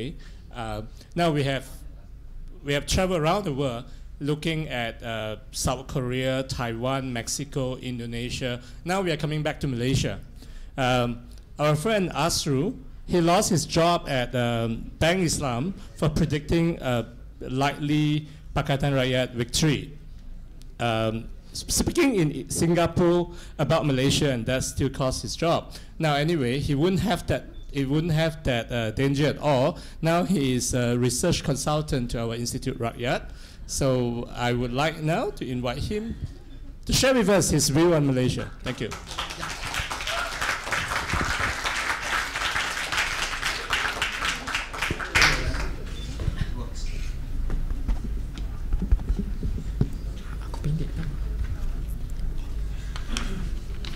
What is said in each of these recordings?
way. Now we have traveled around the world looking at South Korea, Taiwan, Mexico, Indonesia. Now we are coming back to Malaysia. Our friend Azrul, he lost his job at Bank Islam for predicting a likely Pakatan Rakyat victory. Speaking in Singapore about Malaysia, and that still cost his job. Now anyway, he wouldn't have that. It wouldn't have that danger at all. Now he is a research consultant to our Institute Rakyat. So I would like now to invite him to share with us his view on Malaysia. Thank you.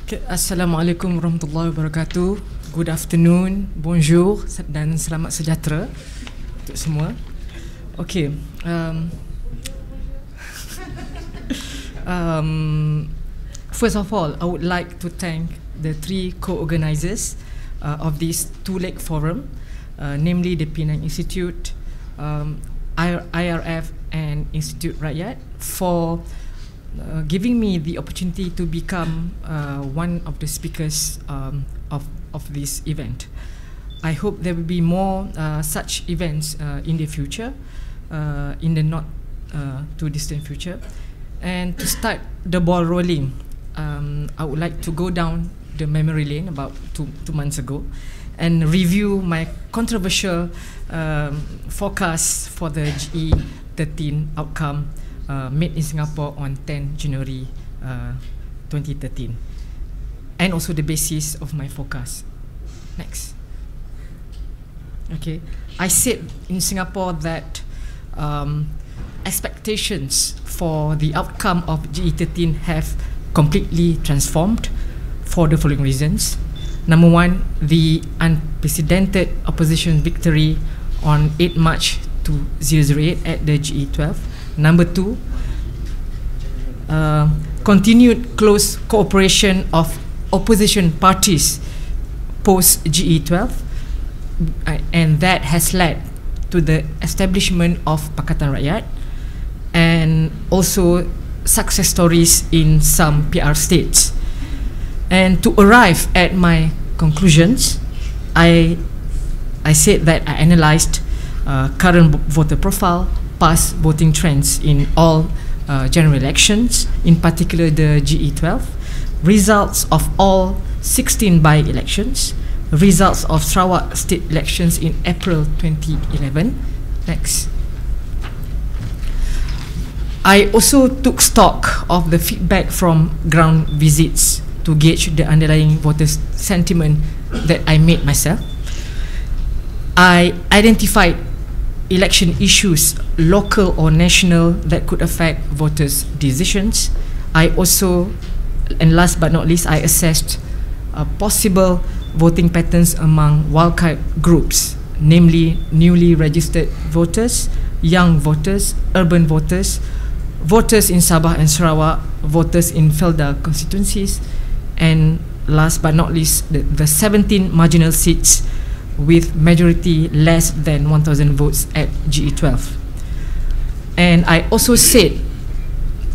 Okay, Assalamualaikum warahmatullahi wabarakatuh. Good afternoon, bonjour dan selamat sejahtera untuk semua. Okay, first of all, I would like to thank the three co-organizers of this two-leg forum, namely the Penang Institute, IRF and Institute Rakyat, for giving me the opportunity to become one of the speakers of this event. I hope there will be more such events in the future, in the not too distant future. And to start the ball rolling, I would like to go down the memory lane about two months ago and review my controversial forecast for the GE13 outcome made in Singapore on 10 January 2013, and also the basis of my forecast. Next. Okay, I said in Singapore that expectations for the outcome of GE13 have completely transformed for the following reasons. Number one, the unprecedented opposition victory on 8 March 2008 at the GE12. Number two, continued close cooperation of opposition parties post GE12, and that has led to the establishment of Pakatan Rakyat, and also success stories in some PR states. And to arrive at my conclusions, I said that I analysed current voter profile, past voting trends in all general elections, in particular the GE12, results of all 16 by-elections, results of Sarawak state elections in April 2011. Next. I also took stock of the feedback from ground visits to gauge the underlying voters' sentiment that I made myself. I identified election issues, local or national, that could affect voters' decisions. I also, and last but not least, I assessed possible voting patterns among wildcard groups, namely newly registered voters, young voters, urban voters, voters in Sabah and Sarawak, voters in Felda constituencies, and last but not least, the 17 marginal seats with majority less than 1,000 votes at GE12. And I also said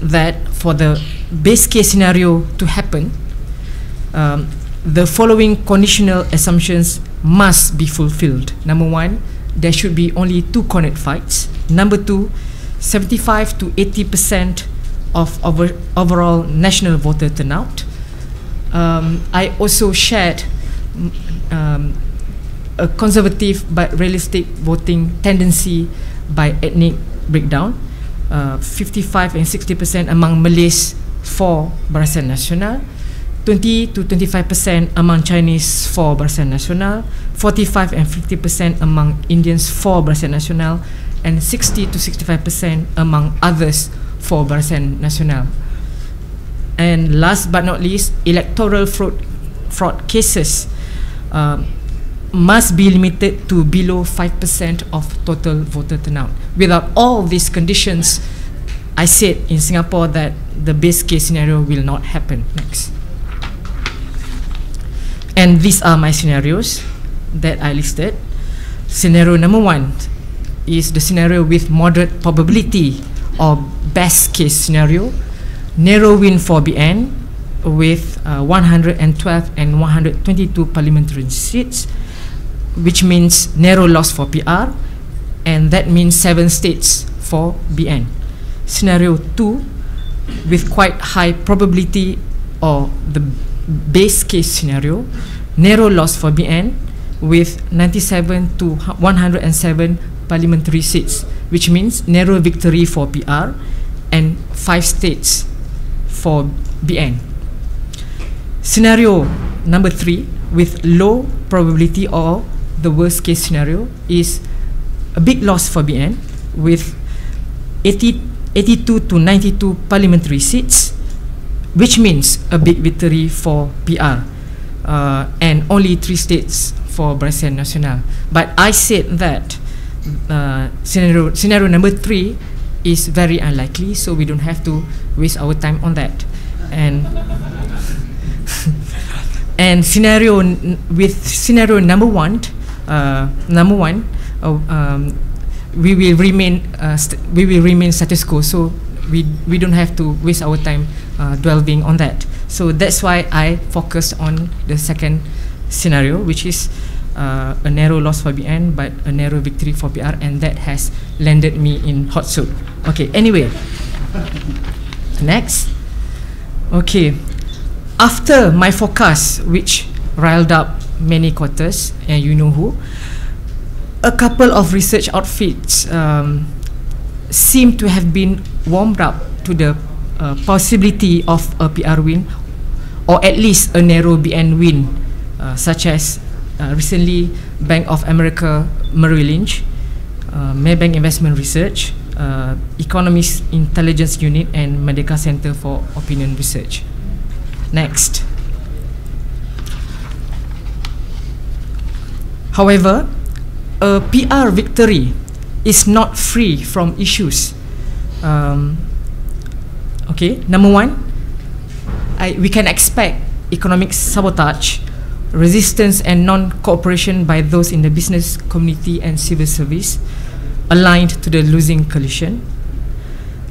that for the base case scenario to happen, the following conditional assumptions must be fulfilled. Number one, there should be only 2 cornet fights. Number two, 75 to 80% of overall national voter turnout. I also shared a conservative but realistic voting tendency by ethnic breakdown, 55 and 60% among Malays for Barisan Nasional, 20 to 25% among Chinese for Barisan Nasional, 45 and 50% among Indians for Barisan Nasional, and 60 to 65% among others for Barisan Nasional. And last but not least, electoral fraud cases must be limited to below 5% of total voter turnout. Without all these conditions, I said in Singapore that the base case scenario will not happen. Next. And these are my scenarios that I listed. Scenario number 1 is the scenario with moderate probability or best case scenario, narrow win for BN with 112 and 122 parliamentary seats, which means narrow loss for PR, and that means 7 states for BN. Scenario 2 with quite high probability or the base case scenario, narrow loss for BN with 97 to 107 parliamentary seats, which means narrow victory for PR and 5 states for BN. Scenario number 3 with low probability or the worst case scenario is a big loss for BN with 82 to 92 parliamentary seats, which means a big victory for PR and only 3 states for Barisan Nasional. But I said that scenario number 3 is very unlikely, so we don't have to waste our time on that. And scenario number one, we will remain status quo, so we don't have to waste our time delving on that. So that's why I focused on the second scenario, which is a narrow loss for BN but a narrow victory for PR, and that has landed me in hot soup. Okay, anyway, next. Okay, after my forecast, which riled up many quarters, and you know who, a couple of research outfits seem to have been warmed up to the possibility of a PR win, or at least a narrow BN win, such as recently Bank of America Merrill Lynch, Maybank Investment Research, Economist Intelligence Unit, and Merdeka Center for Opinion Research. Next. However, a PR victory is not free from issues. Okay, number 1, we can expect economic sabotage, resistance and non-cooperation by those in the business community and civil service aligned to the losing coalition.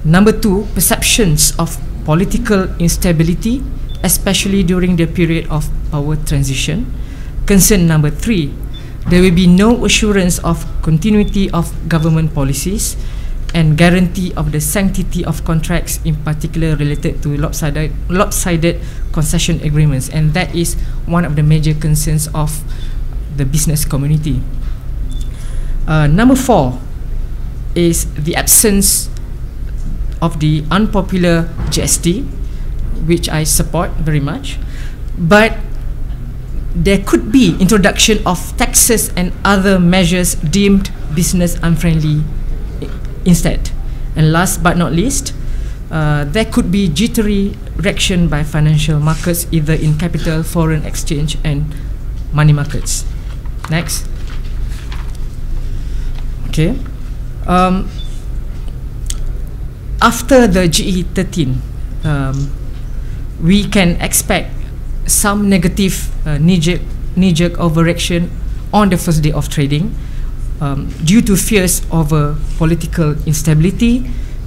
Number 2, perceptions of political instability, especially during the period of power transition. Concern number 3, there will be no assurance of continuity of government policies and guarantee of the sanctity of contracts, in particular related to lopsided concession agreements, and that is one of the major concerns of the business community. Number 4 is the absence of the unpopular GST, which I support very much, but there could be introduction of taxes and other measures deemed business unfriendly instead. And last but not least, there could be jittery reaction by financial markets, either in capital, foreign exchange and money markets. Next. Okay. After the GE13, we can expect some negative knee-jerk overreaction on the first day of trading due to fears over political instability,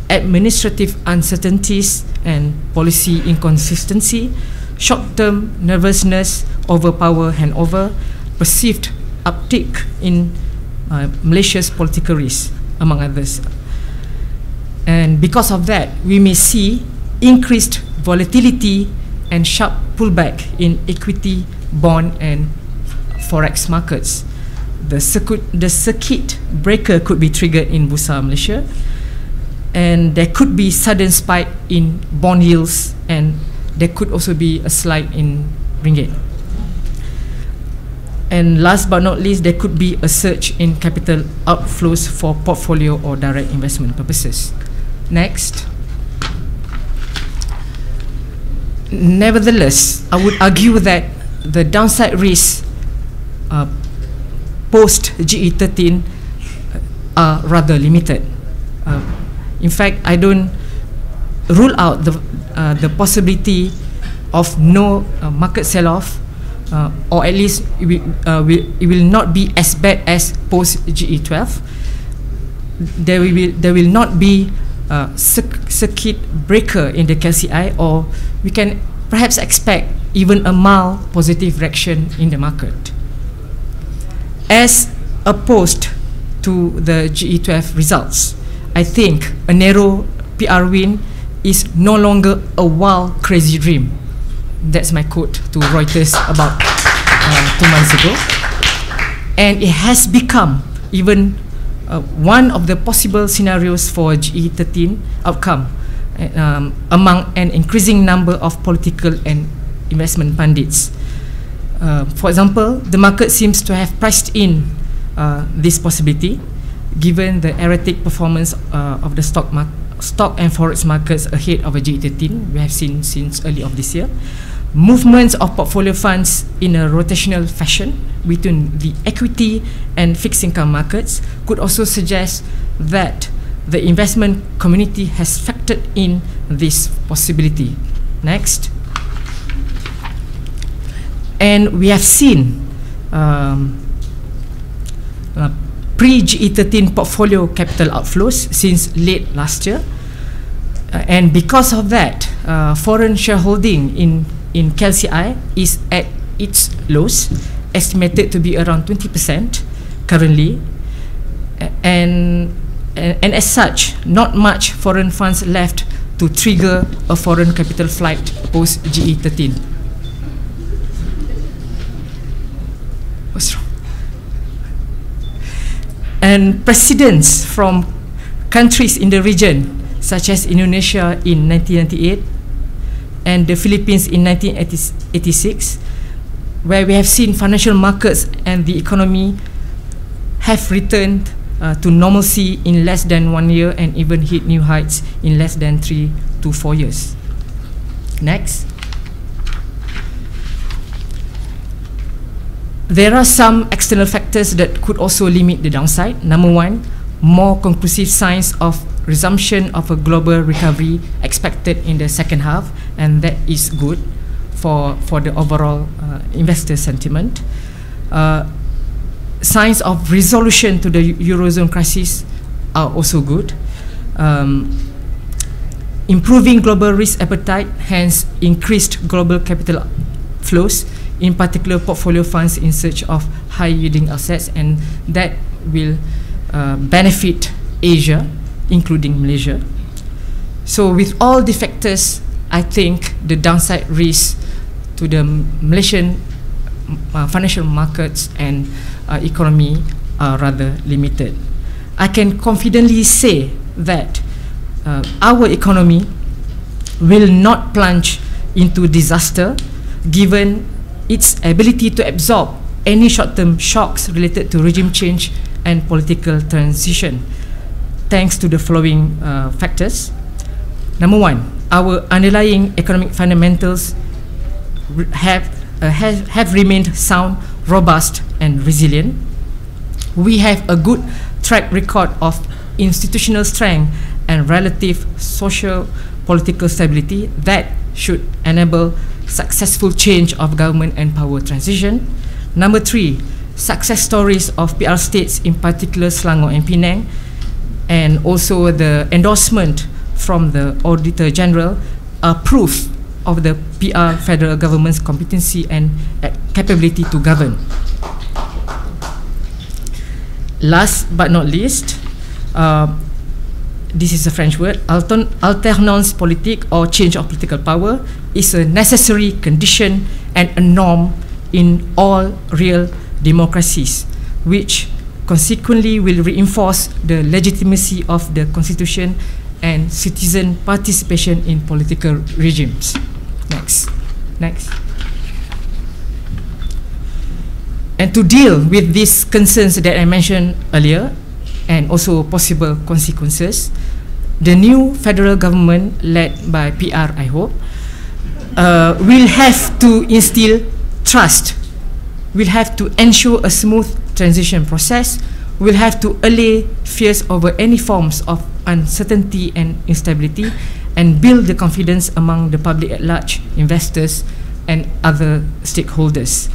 administrative uncertainties and policy inconsistency, short-term nervousness over power handover, perceived uptick in Malaysia's political risk, among others. And because of that, we may see increased volatility and sharp pullback in equity, bond and forex markets. The circuit breaker could be triggered in Bursa Malaysia, and there could be sudden spike in bond yields, and there could also be a slide in ringgit. And last but not least, there could be a surge in capital outflows for portfolio or direct investment purposes. Next. Nevertheless, I would argue that the downside risks post GE13 are rather limited. In fact, I don't rule out the possibility of no market sell-off or at least it will not be as bad as post GE12. There will not be circuit breaker in the KLCI, or we can perhaps expect even a mild positive reaction in the market. As opposed to the GE12 results, I think a narrow PR win is no longer a wild, crazy dream. That's my quote to Reuters about 2 months ago. And it has become even one of the possible scenarios for GE13 outcome among an increasing number of political and investment pundits. For example, the market seems to have priced in this possibility, given the erratic performance of the stock and forex markets ahead of a GE13 we have seen since early of this year. Movements of portfolio funds in a rotational fashion between the equity and fixed income markets could also suggest that the investment community has factored in this possibility. Next. And we have seen pre-GE13 portfolio capital outflows since late last year. And because of that, foreign shareholding in KLCI is at its lows, estimated to be around 20% currently. And as such, not much foreign funds left to trigger a foreign capital flight post GE13. What's wrong? And precedents from countries in the region, such as Indonesia in 1998 and the Philippines in 1986, where we have seen financial markets and the economy have returned to normalcy in less than 1 year and even hit new heights in less than 3 to 4 years. Next. There are some external factors that could also limit the downside. Number one, more conclusive signs of resumption of a global recovery expected in the second half, and that is good for the overall investor sentiment. Signs of resolution to the Eurozone crisis are also good. Improving global risk appetite, hence increased global capital flows, in particular portfolio funds in search of high-yielding assets, and that will benefit Asia, including Malaysia. So with all the factors, I think the downside risk to the Malaysian financial markets and economy are rather limited. I can confidently say that our economy will not plunge into disaster, given its ability to absorb any short-term shocks related to regime change and political transition, thanks to the following factors. Number one, our underlying economic fundamentals have remained sound, robust, and resilient. We have a good track record of institutional strength and relative social political stability that should enable successful change of government and power transition. Number three, success stories of PR states, in particular Selangor and Penang, and also the endorsement from the Auditor General are proof of the PR federal government's competency and capability to govern. Last but not least, this is a French word, alternance politique, or change of political power, is a necessary condition and a norm in all real democracies, which consequently will reinforce the legitimacy of the constitution and citizen participation in political regimes. Next. And to deal with these concerns that I mentioned earlier, and also possible consequences, the new federal government, led by PR, I hope, will have to instill trust, will have to ensure a smooth transition process, will have to allay fears over any forms of uncertainty and instability, and build the confidence among the public at large, investors, and other stakeholders.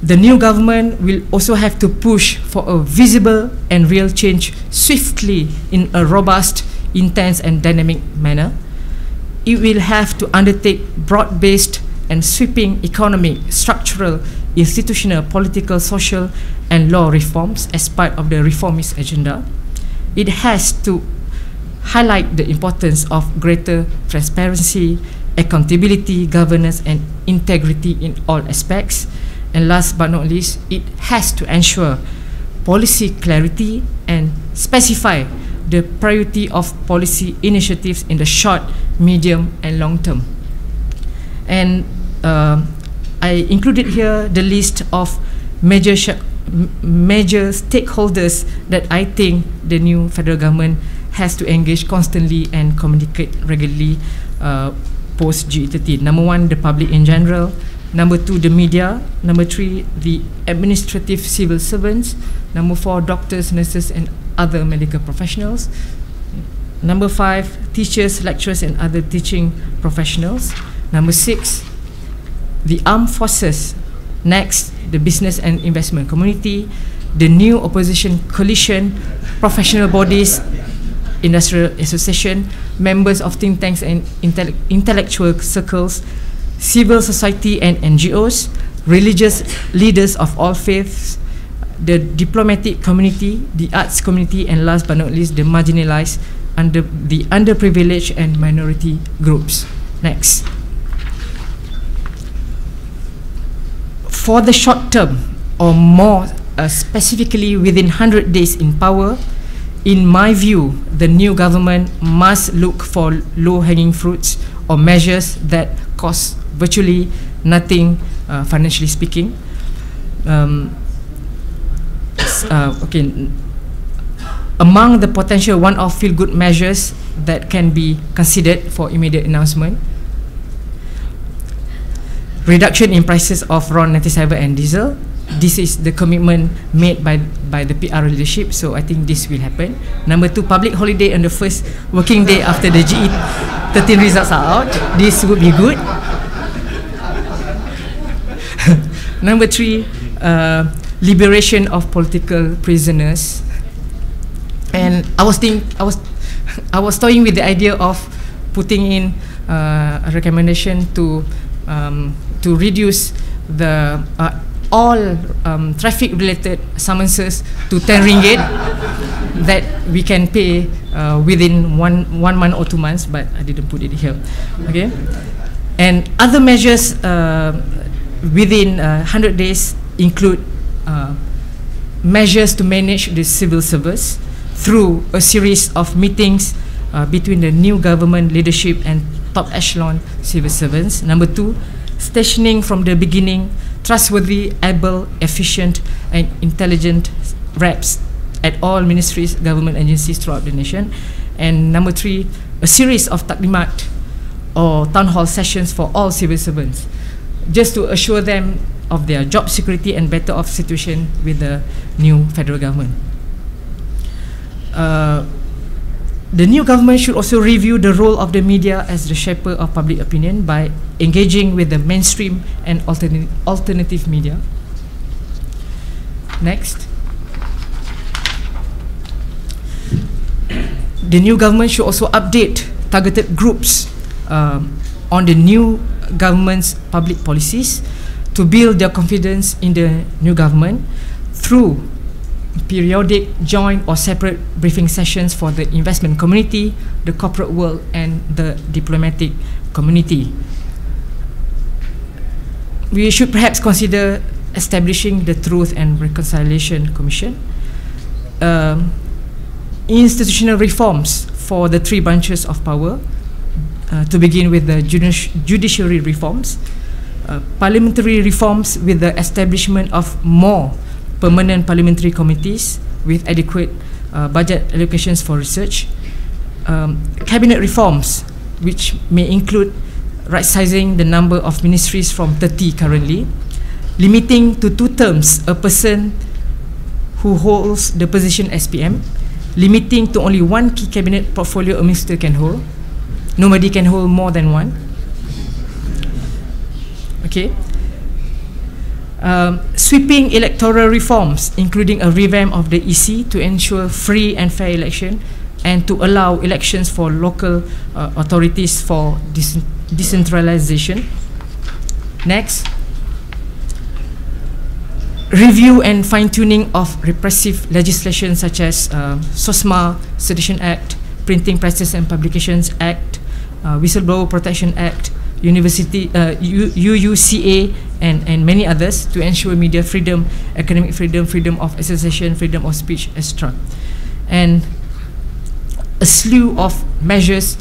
The new government will also have to push for a visible and real change swiftly in a robust, intense and dynamic manner. It will have to undertake broad-based and sweeping economic, structural, institutional, political, social and law reforms as part of the reformist agenda. It has to highlight the importance of greater transparency, accountability, governance and integrity in all aspects. And last but not least, it has to ensure policy clarity and specify the priority of policy initiatives in the short, medium and long term. And I included here the list of major stakeholders that I think the new federal government has to engage constantly and communicate regularly post GE13. Number 1, the public in general. Number 2, the media. Number 3, the administrative civil servants. Number 4, doctors, nurses and other medical professionals. Number 5, teachers, lecturers and other teaching professionals. Number 6, the armed forces. Next, the business and investment community, the new opposition coalition, professional bodies, industrial association, members of think tanks and intellectual circles, civil society and NGOs, religious leaders of all faiths, the diplomatic community, the arts community, and last but not least, the marginalized, the underprivileged and minority groups. Next. For the short term, or more specifically within 100 days in power, in my view, the new government must look for low-hanging fruits or measures that cost virtually nothing, financially speaking. Among the potential one-off feel-good measures that can be considered for immediate announcement: reduction in prices of RON 97 and diesel. This is the commitment made by the PR leadership, so I think this will happen. Number 2, public holiday on the first working day after the GE13 results are out. This would be good. Number 3, liberation of political prisoners. And I was toying with the idea of putting in a recommendation to reduce the all traffic-related summonses to 10 ringgit that we can pay within one month or 2 months, but I didn't put it here. Okay, and other measures within 100 days include measures to manage the civil service through a series of meetings between the new government leadership and top echelon civil servants. Number 2, stationing from the beginning trustworthy, able, efficient and intelligent reps at all ministries, government agencies throughout the nation. And number 3, a series of taklimat or town hall sessions for all civil servants, just to assure them of their job security and better off situation with the new federal government. The new government should also review the role of the media as the shaper of public opinion by engaging with the mainstream and alternative media. Next. The new government should also update targeted groups on the new government's public policies to build their confidence in the new government through periodic joint or separate briefing sessions for the investment community, the corporate world and the diplomatic community. We should perhaps consider establishing the Truth and Reconciliation Commission, institutional reforms for the 3 branches of power, to begin with the judiciary reforms, parliamentary reforms with the establishment of more permanent parliamentary committees with adequate budget allocations for research, cabinet reforms which may include right-sizing the number of ministries from 30 currently, limiting to 2 terms a person who holds the position as PM, limiting to only 1 key cabinet portfolio a minister can hold. Nobody can hold more than 1. Okay. Sweeping electoral reforms, including a revamp of the EC to ensure free and fair election and to allow elections for local authorities for decentralization. Next, review and fine-tuning of repressive legislation such as SOSMA, Sedition Act, Printing Presses and Publications Act, Whistleblower Protection Act, University UUCA, and many others to ensure media freedom, academic freedom, freedom of association, freedom of speech, etc. And a slew of measures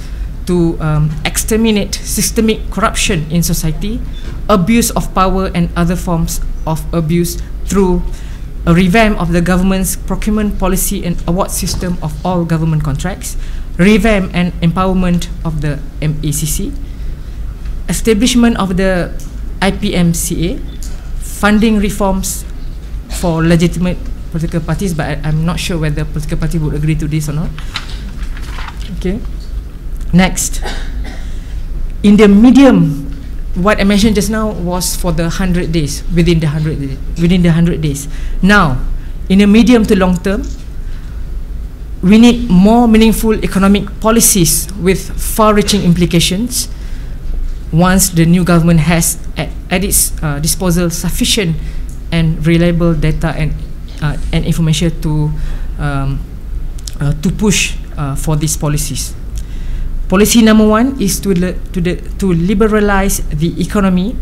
to exterminate systemic corruption in society, abuse of power and other forms of abuse through a revamp of the government's procurement policy and award system of all government contracts, revamp and empowerment of the MACC, establishment of the IPMCA, funding reforms for legitimate political parties, but I'm not sure whether political party would agree to this or not. Okay. Next, in the medium, what I mentioned just now was for the 100 days, within the 100 days. Now, in the medium to long term, we need more meaningful economic policies with far-reaching implications once the new government has at its disposal sufficient and reliable data and information to push for these policies. Policy number one is to liberalize the economy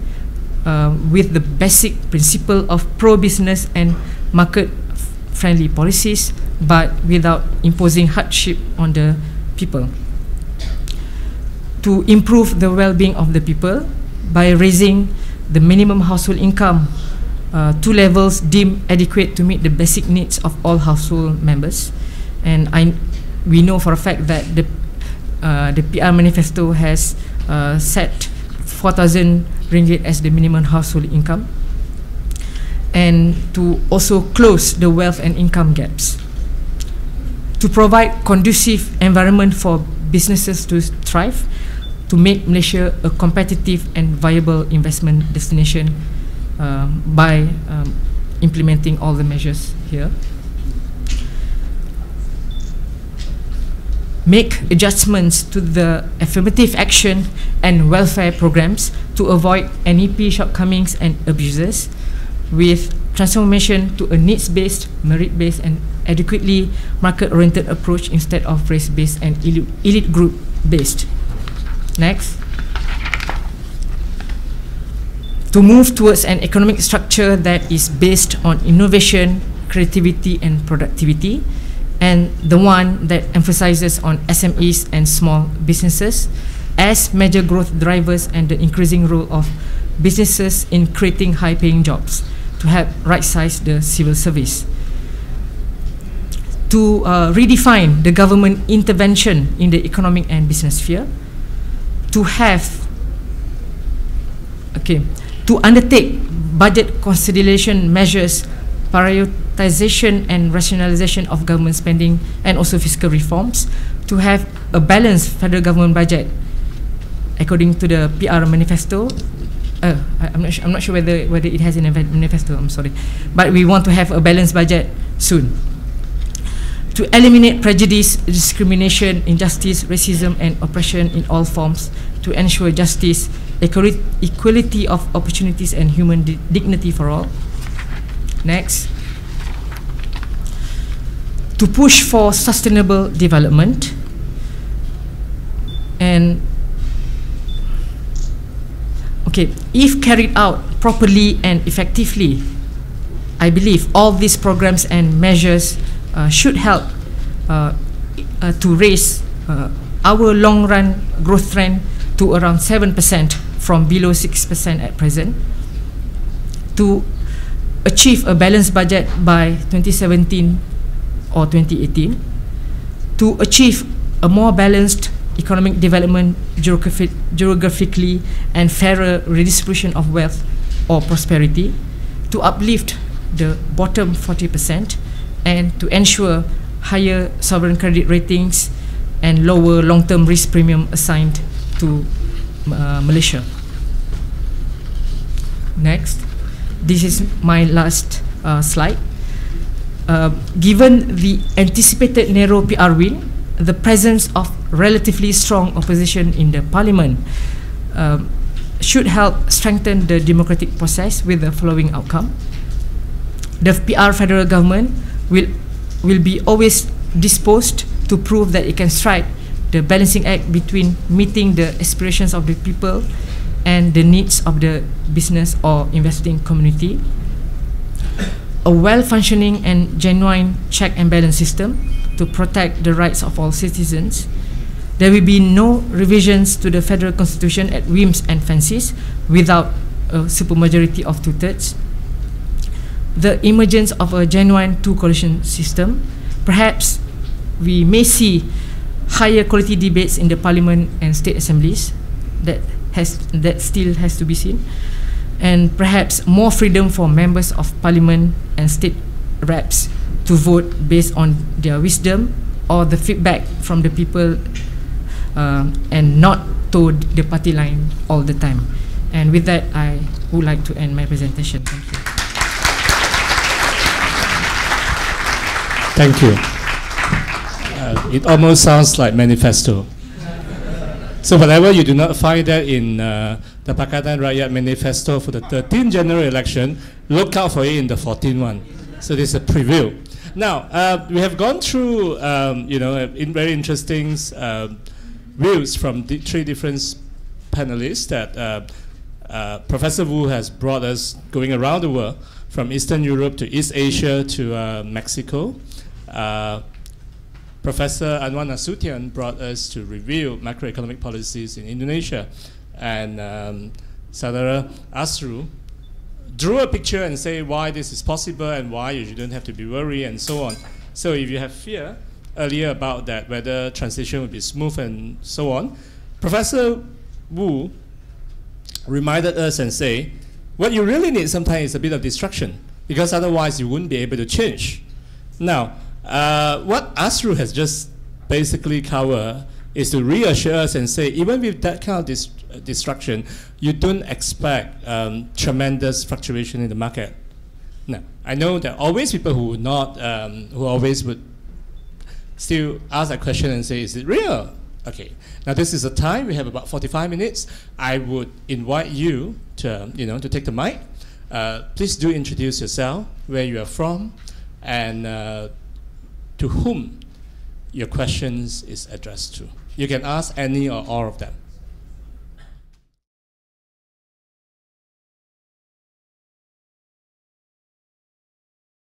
with the basic principle of pro-business and market-friendly policies, but without imposing hardship on the people. To improve the well-being of the people by raising the minimum household income to levels deemed adequate to meet the basic needs of all household members. And we know for a fact that the PR manifesto has set 4,000 ringgit as the minimum household income, and to also close the wealth and income gaps, to provide conducive environment for businesses to thrive, to make Malaysia a competitive and viable investment destination by implementing all the measures here. Make adjustments to the affirmative action and welfare programs to avoid NEP shortcomings and abuses, with transformation to a needs-based, merit-based and adequately market-oriented approach instead of race-based and elite group-based. Next. To move towards an economic structure that is based on innovation, creativity and productivity, and the one that emphasizes on SMEs and small businesses as major growth drivers, and the increasing role of businesses in creating high-paying jobs to help right-size the civil service. To redefine the government intervention in the economic and business sphere. To undertake budget consolidation measures, prioritization and rationalization of government spending, and also fiscal reforms. To have a balanced federal government budget according to the PR manifesto. I'm not sure whether it has an manifesto, I'm sorry, but we want to have a balanced budget soon. To eliminate prejudice, discrimination, injustice, racism and oppression in all forms, to ensure justice, equality of opportunities and human dignity for all. Next. To push for sustainable development, and if carried out properly and effectively, I believe all these programs and measures should help to raise our long-run growth trend to around 7% from below 6% at present, to achieve a balanced budget by 2017 or 2018, to achieve a more balanced economic development geographically and fairer redistribution of wealth or prosperity, to uplift the bottom 40%, and to ensure higher sovereign credit ratings and lower long-term risk premium assigned to Malaysia. Next. this is my last slide. Given the anticipated narrow PR win, the presence of relatively strong opposition in the parliament should help strengthen the democratic process with the following outcome. The PR federal government will be always disposed to prove that it can strike the balancing act between meeting the aspirations of the people and the needs of the business or investing community. A well-functioning and genuine check and balance system to protect the rights of all citizens. There will be no revisions to the federal constitution at whims and fancies without a supermajority of 2/3. The emergence of a genuine two-coalition system. Perhaps we may see higher quality debates in the parliament and state assemblies. That still has to be seen. And perhaps more freedom for members of parliament and state reps to vote based on their wisdom or the feedback from the people, and not to the party line all the time. And with that, I would like to end my presentation. Thank you. Thank you. It almost sounds like manifesto. So whenever you do not find that in the Pakatan Rakyat Manifesto for the 13th general election, look out for it in the 14th one. So this is a preview. Now, we have gone through very interesting views from three different panelists that Professor Wu has brought us going around the world, from Eastern Europe to East Asia to Mexico. Professor Anwar Nasution brought us to review macroeconomic policies in Indonesia, and Saudara Azrul drew a picture and say why this is possible and why you shouldn't have to be worried and so on. So if you have fear earlier about that, whether transition will be smooth and so on, Professor Wu reminded us and say, what you really need sometimes is a bit of distraction, because otherwise you wouldn't be able to change. Now, what Azrul has just basically covered is to reassure us and say, even with that kind of destruction, you don't expect tremendous fluctuation in the market. Now, I know there are always people who would not, who always would still ask that question and say, is it real? Okay, now this is the time, we have about 45 minutes. I would invite you to, to take the mic. Please do introduce yourself, where you are from, and to whom your questions is addressed to. You can ask any or all of them.